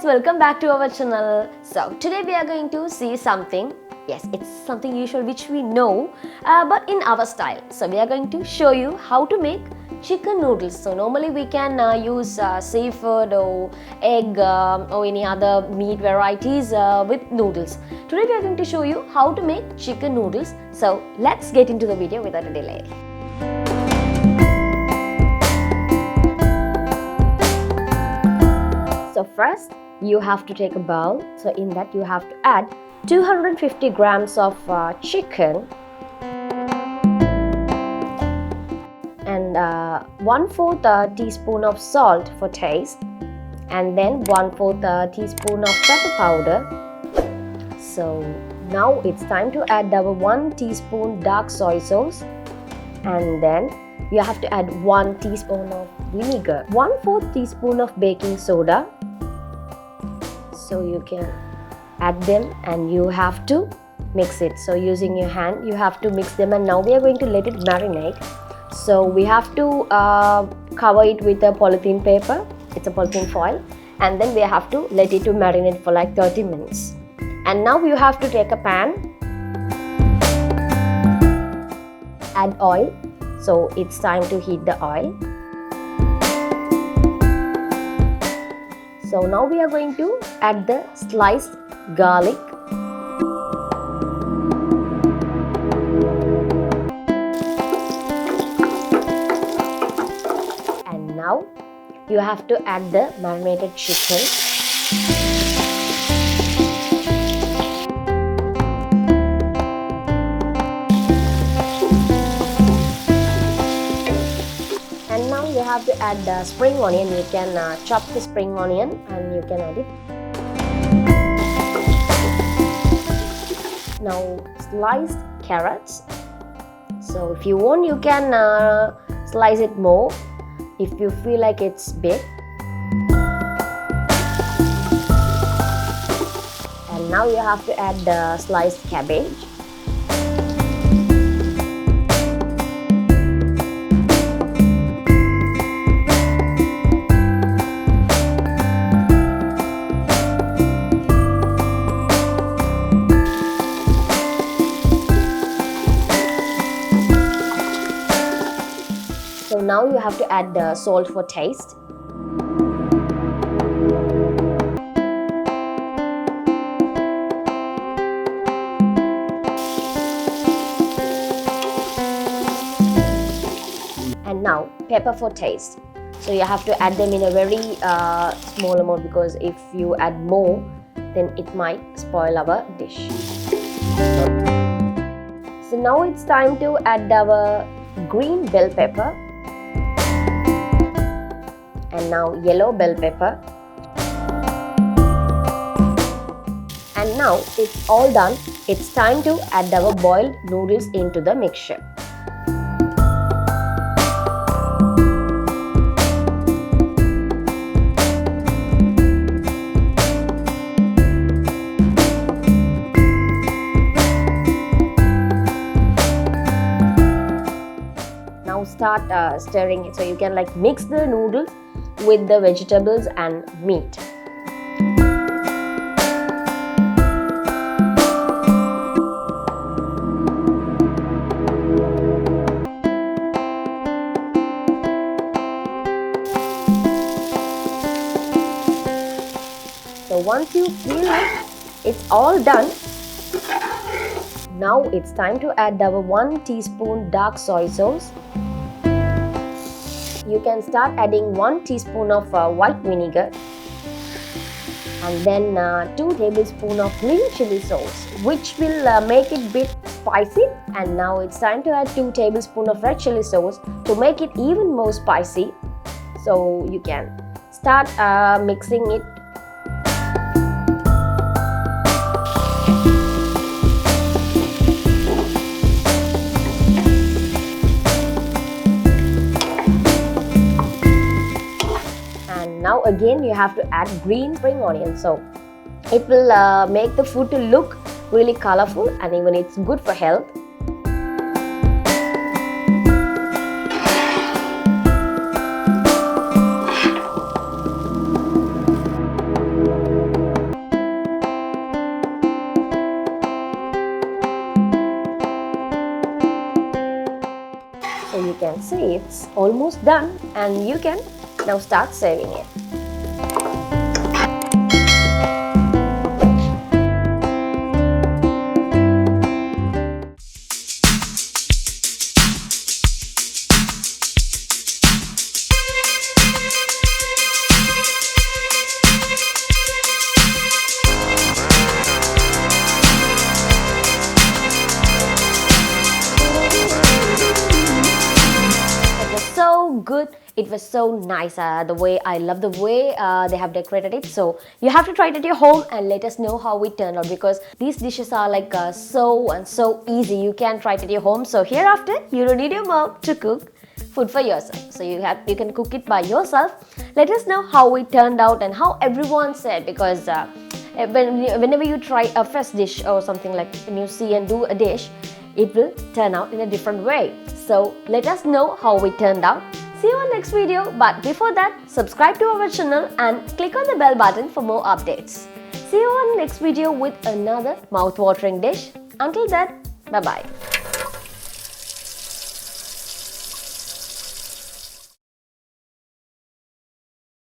welcome back to our channel. So today we are going to see something. Yes, it's something usual which we know, but in our style. So we are going to show you how to make chicken noodles. So normally we can use seafood or egg or any other meat varieties with noodles. Today we are going to show you how to make chicken noodles. So let's get into the video without a delay. So first you have to take a bowl. So in that you have to add 250 grams of chicken and 1/4 teaspoon of salt for taste, and then 1/4 teaspoon of pepper powder. So now it's time to add our 1 teaspoon dark soy sauce, and then you have to add 1 teaspoon of vinegar, 1/4 teaspoon of baking soda. So you can add them and you have to mix it. So using your hand you have to mix them, and now we are going to let it marinate. So we have to cover it with a polythene paper. It's a polythene foil, and then we have to let it to marinate for like 30 minutes. And now you have to take a pan, add oil. So it's time to heat the oil. So now we are going to add the sliced garlic, and now you have to add the marinated chicken. And now you have to add the spring onion. You can chop the spring onion and you can add it. Now sliced carrots. So if you want you can slice it more if you feel like it's big. And now you have to add the sliced cabbage. So now you have to add the salt for taste. And now pepper for taste. So you have to add them in a very small amount, because if you add more then it might spoil our dish. So now it's time to add our green bell pepper, and now yellow bell pepper. And now it's all done. It's time to add our boiled noodles into the mixture. Now start stirring it. So you can like mix the noodles with the vegetables and meat. So once you feel like it's all done, now it's time to add our 1 teaspoon dark soy sauce. You can start adding 1 teaspoon of white vinegar, and then 2 tablespoons of green chili sauce, which will make it a bit spicy. And now it's time to add 2 tablespoons of red chili sauce to make it even more spicy. So you can start mixing it. Now again you have to add green spring onion. So it will make the food to look really colorful, and even it's good for health. So you can see it's almost done and you can now start serving it. So good, it was so nice. The way I love the way they have decorated it. So you have to try it at your home and let us know how it turned out, because these dishes are like so easy. You can try it at your home. So hereafter you don't need your mom to cook food for yourself. So you can cook it by yourself. Let us know how it turned out and how everyone said, because whenever you try a first dish or something, like when you see and do a dish, it will turn out in a different way. So let us know how it turned out. See you on next video, but before that, subscribe to our channel and click on the bell button for more updates. See you on next video with another mouth-watering dish. Until then, bye-bye.